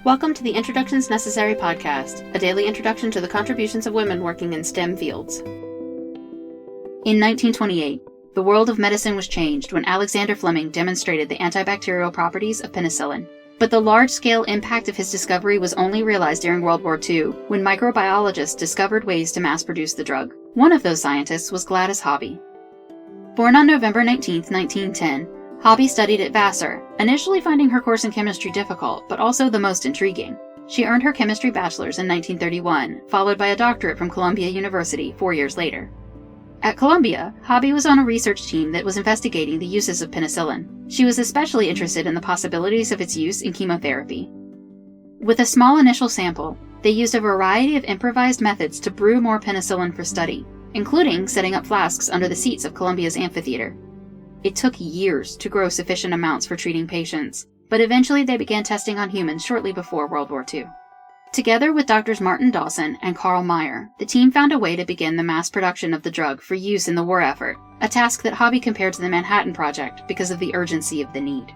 Welcome to the Introductions Necessary podcast, a daily introduction to the contributions of women working in STEM fields. In 1928, the world of medicine was changed when Alexander Fleming demonstrated the antibacterial properties of penicillin. But the large-scale impact of his discovery was only realized during World War II, when microbiologists discovered ways to mass-produce the drug. One of those scientists was Gladys Hobby. Born on November 19, 1910, Hobby studied at Vassar, initially finding her course in chemistry difficult, but also the most intriguing. She earned her chemistry bachelor's in 1931, followed by a doctorate from Columbia University 4 years later. At Columbia, Hobby was on a research team that was investigating the uses of penicillin. She was especially interested in the possibilities of its use in chemotherapy. With a small initial sample, they used a variety of improvised methods to brew more penicillin for study, including setting up flasks under the seats of Columbia's amphitheater. It took years to grow sufficient amounts for treating patients, but eventually they began testing on humans shortly before World War II. Together with Drs. Martin Dawson and Carl Meyer, the team found a way to begin the mass production of the drug for use in the war effort, a task that Hobby compared to the Manhattan Project because of the urgency of the need.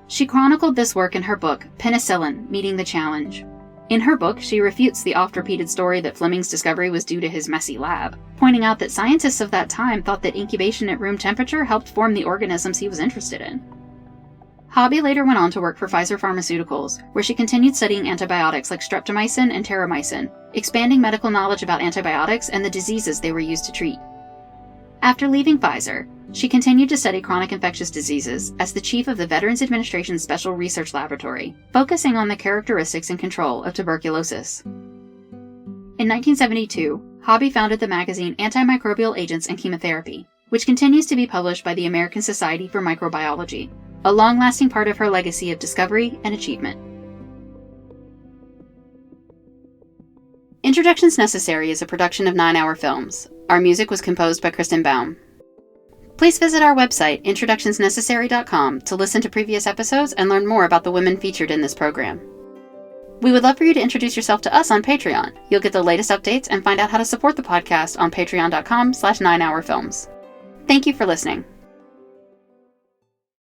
She chronicled this work in her book, Penicillin: Meeting the Challenge. In her book, she refutes the oft-repeated story that Fleming's discovery was due to his messy lab, pointing out that scientists of that time thought that incubation at room temperature helped form the organisms he was interested in. Hobby later went on to work for Pfizer Pharmaceuticals, where she continued studying antibiotics like streptomycin and terramycin, expanding medical knowledge about antibiotics and the diseases they were used to treat. After leaving Pfizer, she continued to study chronic infectious diseases as the chief of the Veterans Administration's Special Research Laboratory, focusing on the characteristics and control of tuberculosis. In 1972, Hobby founded the magazine Antimicrobial Agents and Chemotherapy, which continues to be published by the American Society for Microbiology, a long-lasting part of her legacy of discovery and achievement. Introductions Necessary is a production of 9 Hour Films. Our music was composed by Kristen Baum. Please visit our website, introductionsnecessary.com, to listen to previous episodes and learn more about the women featured in this program. We would love for you to introduce yourself to us on Patreon. You'll get the latest updates and find out how to support the podcast on patreon.com/9hourfilms. Thank you for listening.